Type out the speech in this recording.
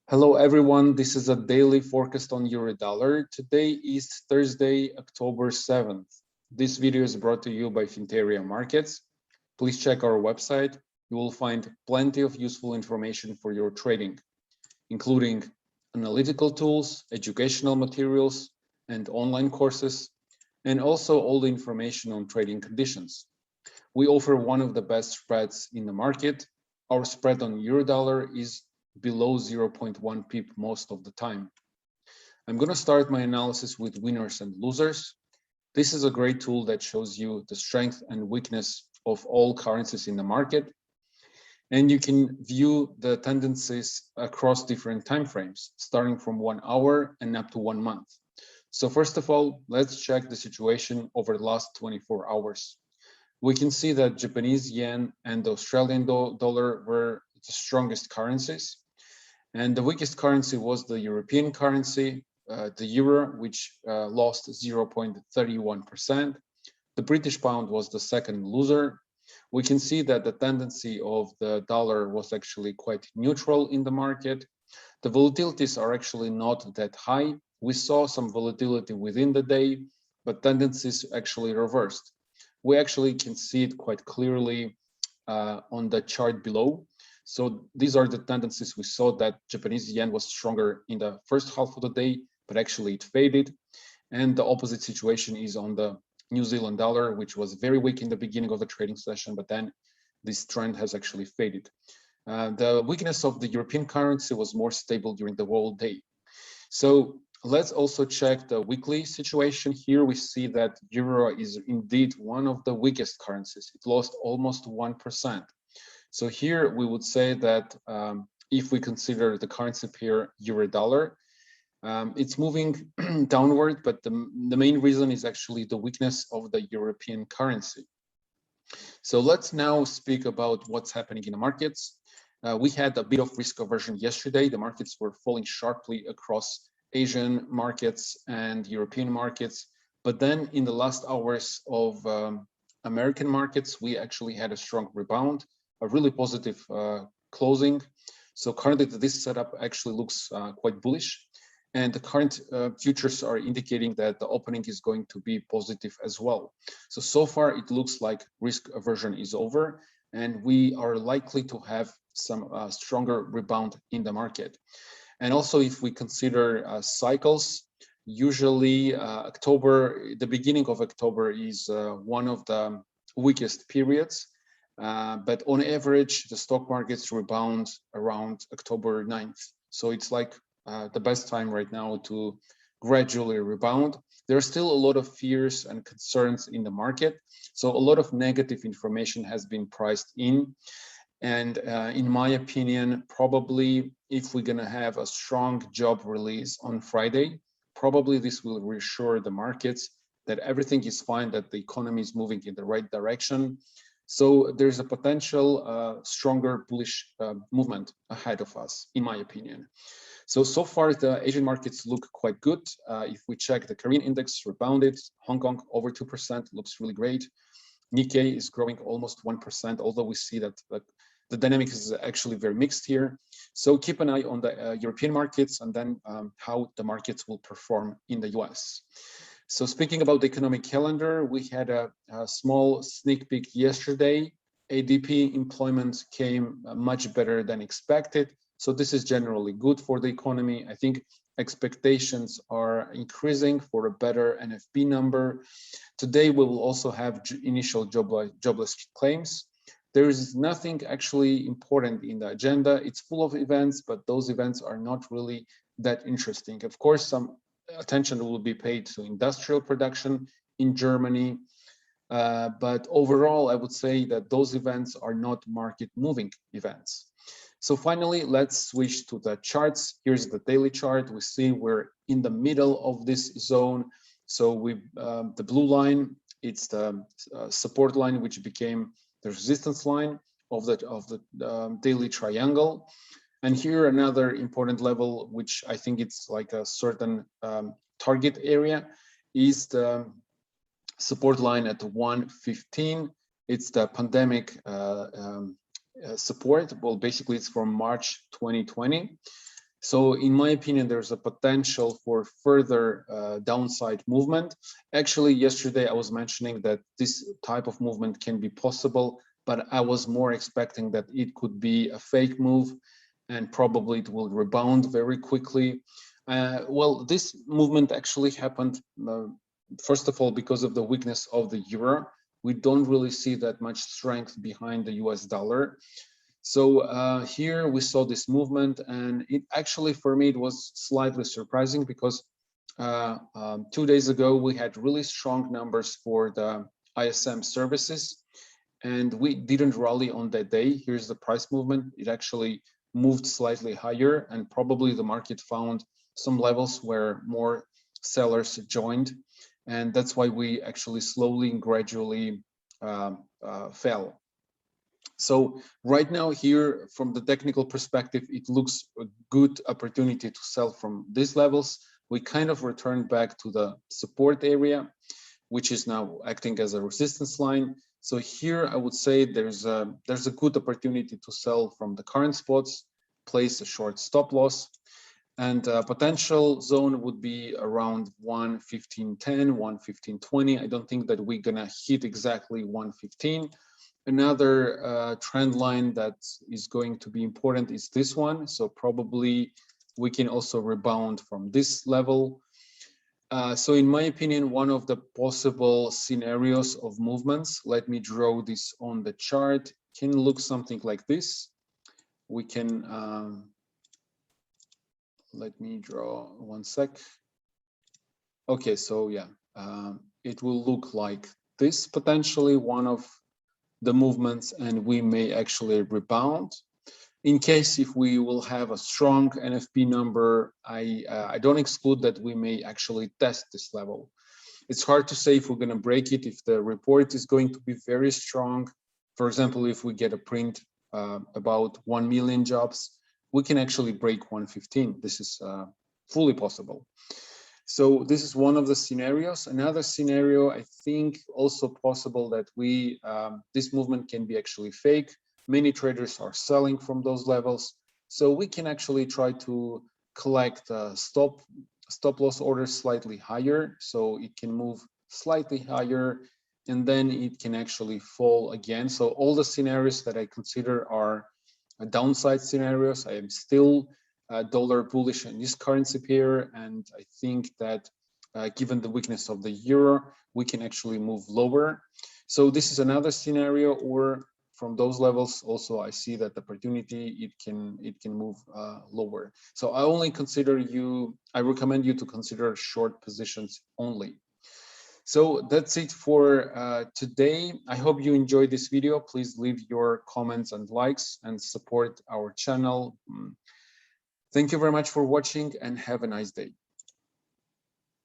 Hello everyone, this is a daily forecast on Eurodollar. Today is Thursday, October 7th. This video is brought to you by Finteria Markets. Please check our website. You will find plenty of useful information for your trading, including analytical tools, educational materials, and online courses, and also all the information on trading conditions. We offer one of the best spreads in the market. Our spread on Eurodollar is below 0.1 pip most of the time. I'm going to start my analysis with winners and losers. This is a great tool that shows you the strength and weakness of all currencies in the market. And you can view the tendencies across different time frames, starting from 1 hour and up to 1 month. So first of all, let's check the situation over the last 24 hours. We can see that Japanese yen and the Australian dollar were the strongest currencies. And the weakest currency was the European currency, the euro, which lost 0.31%. The British pound was the second loser. We can see that the tendency of the dollar was actually quite neutral in the market. The volatilities are actually not that high. We saw some volatility within the day, but tendencies actually reversed. We actually can see it quite clearly on the chart below. So these are the tendencies. We saw that Japanese yen was stronger in the first half of the day, but actually it faded. And the opposite situation is on the New Zealand dollar, which was very weak in the beginning of the trading session, but then this trend has actually faded. The weakness of the European currency was more stable during the whole day. So let's also check the weekly situation. Here we see that euro is indeed one of the weakest currencies. It lost almost 1%. So here we would say that if we consider the currency pair euro-dollar, it's moving downward, but the main reason is actually the weakness of the European currency. So let's now speak about what's happening in the markets. We had a bit of risk aversion yesterday. The markets were falling sharply across Asian markets and European markets. But then in the last hours of American markets, we actually had a strong rebound, a really positive closing. So currently this setup actually looks quite bullish, and the current futures are indicating that the opening is going to be positive as well. So far it looks like risk aversion is over, and we are likely to have some stronger rebound in the market. And also if we consider cycles, usually October, the beginning of October is one of the weakest periods. But on average, the stock markets rebound around October 9th. So it's like the best time right now to gradually rebound. There are still a lot of fears and concerns in the market. So a lot of negative information has been priced in. And in my opinion, probably if we're going to have a strong job release on Friday, probably this will reassure the markets that everything is fine, that the economy is moving in the right direction. So there's a potential stronger bullish movement ahead of us, in my opinion. So far, the Asian markets look quite good. If we check the Korean index, rebounded. Hong Kong over 2%, looks really great. Nikkei is growing almost 1%, although we see that the dynamic is actually very mixed here. So keep an eye on the European markets and then how the markets will perform in the US. So speaking about the economic calendar, we had a small sneak peek yesterday. ADP employment came much better than expected. So this is generally good for the economy. I think expectations are increasing for a better NFP number. Today, we will also have initial jobless claims. There is nothing actually important in the agenda. It's full of events, but those events are not really that interesting. Of course, some attention will be paid to industrial production in Germany. But overall, I would say that those events are not market moving events. So finally, let's switch to the charts. Here's the daily chart. We see we're in the middle of this zone. So the blue line, it's the support line, which became the resistance line of the daily triangle. And here another important level, which I think it's like a certain target area, is the support line at 115. It's the pandemic support. Well, basically it's from March 2020. So in my opinion, there's a potential for further downside movement. Actually, yesterday I was mentioning that this type of movement can be possible, but I was more expecting that it could be a fake move and probably it will rebound very quickly. Well, this movement actually happened, first of all, because of the weakness of the euro. We don't really see that much strength behind the US dollar. So here we saw this movement, and it actually, for me, it was slightly surprising because 2 days ago we had really strong numbers for the ISM services, and we didn't rally on that day. Here's the price movement. It actually moved slightly higher, and probably the market found some levels where more sellers joined, and that's why we actually slowly and gradually fell. So right now here, from the technical perspective, it looks a good opportunity to sell from these levels. We kind of returned back to the support area, which is now acting as a resistance line. So here I would say there's a good opportunity to sell from the current spots, place a short stop loss, and potential zone would be around 115.10, 115.20. I don't think that we're gonna hit exactly 115. Another trend line that is going to be important is this one. So probably we can also rebound from this level. So in my opinion, one of the possible scenarios of movements, let me draw this on the chart, can look something like this. We can, let me draw one sec. Okay, so yeah, it will look like this, potentially one of the movements, and we may actually rebound. In case if we will have a strong NFP number, I don't exclude that we may actually test this level. It's hard to say if we're going to break it, if the report is going to be very strong. For example, if we get a print about 1 million jobs, we can actually break 115. This is fully possible. So this is one of the scenarios. Another scenario, I think also possible that we this movement can be actually fake. Many traders are selling from those levels. So we can actually try to collect stop loss orders slightly higher. So it can move slightly higher and then it can actually fall again. So all the scenarios that I consider are downside scenarios. I am still dollar bullish in this currency pair, and I think that given the weakness of the euro, we can actually move lower. So this is another scenario, or from those levels also I see that the opportunity it can move lower. So I recommend you to consider short positions only. So that's it for today. I hope you enjoyed this video. Please leave your comments and likes and support our channel. Thank you very much for watching and have a nice day.